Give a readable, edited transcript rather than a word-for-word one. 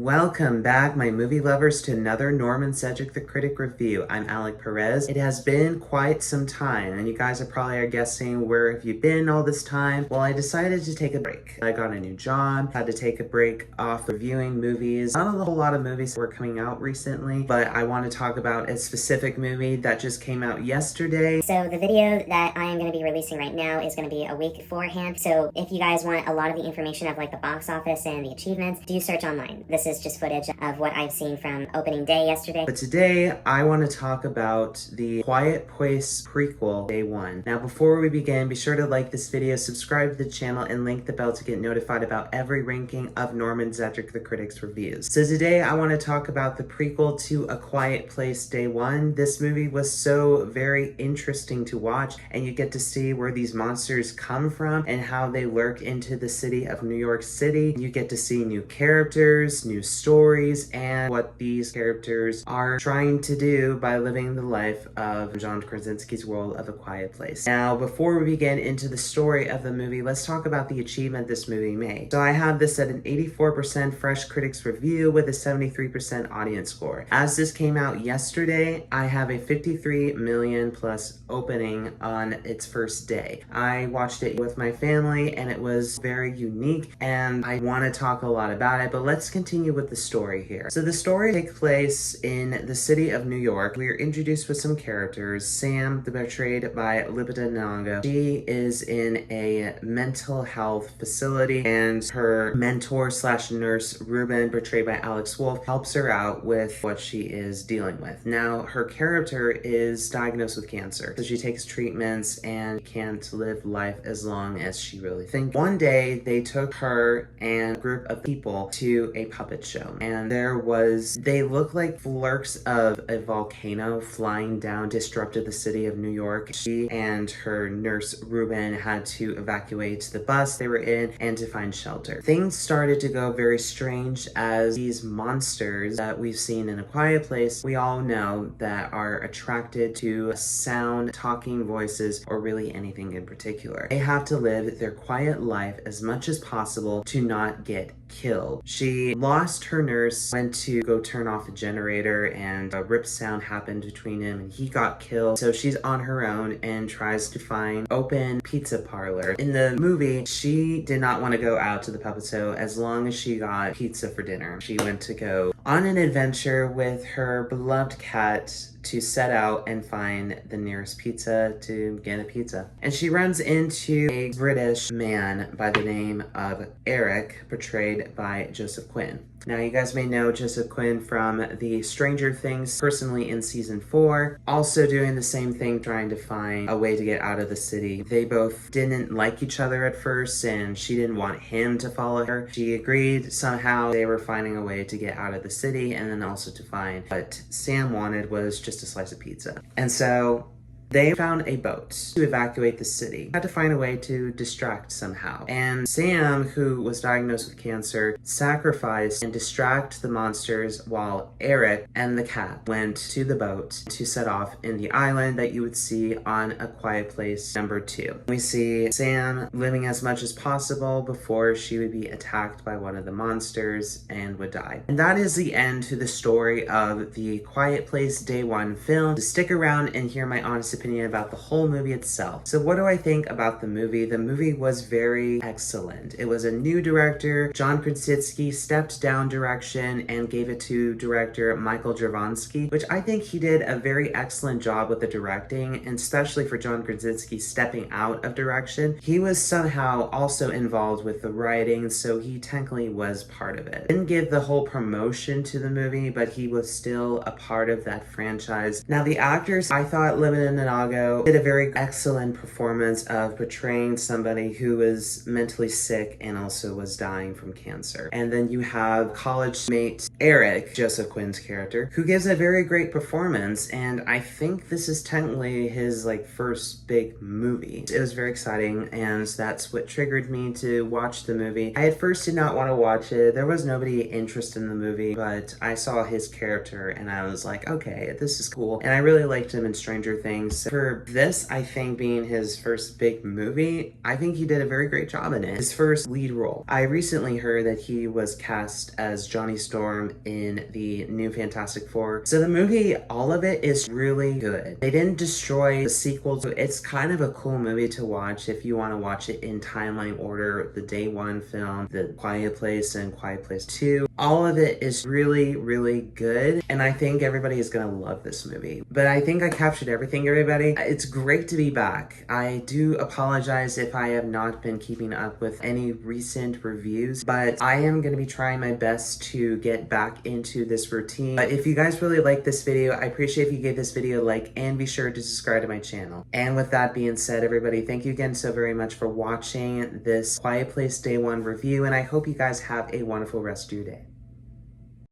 Welcome back, my movie lovers, to another Zedrick the Critic review. I'm Alec Perez. It has been quite some time, and you guys are probably guessing, where have you been all this time? Well, I decided to take a break. I got a new job, had to take a break off reviewing movies. Not a whole lot of movies were coming out recently, but I want to talk about a specific movie that just came out yesterday. So the video that I am going to be releasing right now is going to be a week beforehand. So if you guys want a lot of the information of like the box office and the achievements, do search online. This is just footage of what I've seen from opening day yesterday. But today, I want to talk about the Quiet Place prequel, Day 1. Now, before we begin, be sure to like this video, subscribe to the channel, and link the bell to get notified about every ranking of Zedrick the Critic's reviews. So today, I want to talk about the prequel to A Quiet Place, Day 1. This movie was so very interesting to watch, and you get to see where these monsters come from and how they lurk into the city of New York City. You get to see new characters, new stories, and what these characters are trying to do by living the life of John Kransinski's world of A Quiet Place. Now, before we begin into the story of the movie, let's talk about the achievement this movie made. So I have this at an 84% fresh critics review with a 73% audience score. As this came out yesterday, I have a 53 million plus opening on its first day. I watched it with my family and it was very unique, and I want to talk a lot about it, but let's continue with the story here. So the story takes place in the city of New York. We are introduced with some characters. Sam, portrayed by Lupita Nyong'o. She is in a mental health facility, and her mentor slash nurse, Ruben, portrayed by Alex Wolff, helps her out with what she is dealing with. Now, her character is diagnosed with cancer, so she takes treatments and can't live life as long as she really thinks. One day, they took her and a group of people to a puppet show, and they look like flurks of a volcano flying down disrupted the city of New York. She and her nurse Ruben had to evacuate the bus they were in and to find shelter. Things started to go very strange as these monsters that we've seen in A Quiet Place, we all know, that are attracted to sound, talking voices, or really anything in particular. They have to live their quiet life as much as possible to not get killed. She lost her nurse, went to go turn off a generator, and a rip sound happened between him and he got killed. So she's on her own and tries to find open pizza parlor. In the movie, she did not want to go out to the puppet show as long as she got pizza for dinner. She went to go on an adventure with her beloved cat to set out and find the nearest pizza to get a pizza. And she runs into a British man by the name of Eric, portrayed by Joseph Quinn. Now, you guys may know Joseph Quinn from the Stranger Things, personally in season 4, also doing the same thing, trying to find a way to get out of the city. They both didn't like each other at first, and she didn't want him to follow her. She agreed somehow they were finding a way to get out of the city, and then also to find what Sam wanted was just a slice of pizza. And so they found a boat to evacuate the city. Had to find a way to distract somehow. And Sam, who was diagnosed with cancer, sacrificed and distract the monsters while Eric and the cat went to the boat to set off in the island that you would see on A Quiet Place number 2. We see Sam living as much as possible before she would be attacked by one of the monsters and would die. And that is the end to the story of the Quiet Place Day 1 film. So stick around and hear my honest opinion about the whole movie itself. So what do I think about the movie? The movie was very excellent. It was a new director. John Kransinski stepped down direction and gave it to director Michael Javronsky, which I think he did a very excellent job with the directing, and especially for John Kransinski stepping out of direction. He was somehow also involved with the writing, so he technically was part of it. Didn't give the whole promotion to the movie, but he was still a part of that franchise. Now, the actors, I thought Lupita Nyong'o did a very excellent performance of portraying somebody who was mentally sick and also was dying from cancer. And then you have college mate Eric, Joseph Quinn's character, who gives a very great performance, and I think this is technically his first big movie. It was very exciting, and that's what triggered me to watch the movie. I at first did not want to watch it. There was nobody interested in the movie, but I saw his character and I was like, okay, this is cool. And I really liked him in Stranger Things. So for this, I think being his first big movie, I think he did a very great job in it. His first lead role. I recently heard that he was cast as Johnny Storm in the new Fantastic Four. So the movie, all of it is really good. They didn't destroy the sequel. So it's kind of a cool movie to watch if you want to watch it in timeline order. The Day One film, The Quiet Place, and Quiet Place 2. All of it is really, really good. And I think everybody is going to love this movie. But I think I captured everything, everybody. It's great to be back. I do apologize if I have not been keeping up with any recent reviews, but I am going to be trying my best to get back into this routine. But if you guys really like this video, I appreciate if you gave this video a like and be sure to subscribe to my channel. And with that being said, everybody, thank you again so very much for watching this Quiet Place Day 1 review, and I hope you guys have a wonderful rest of your day.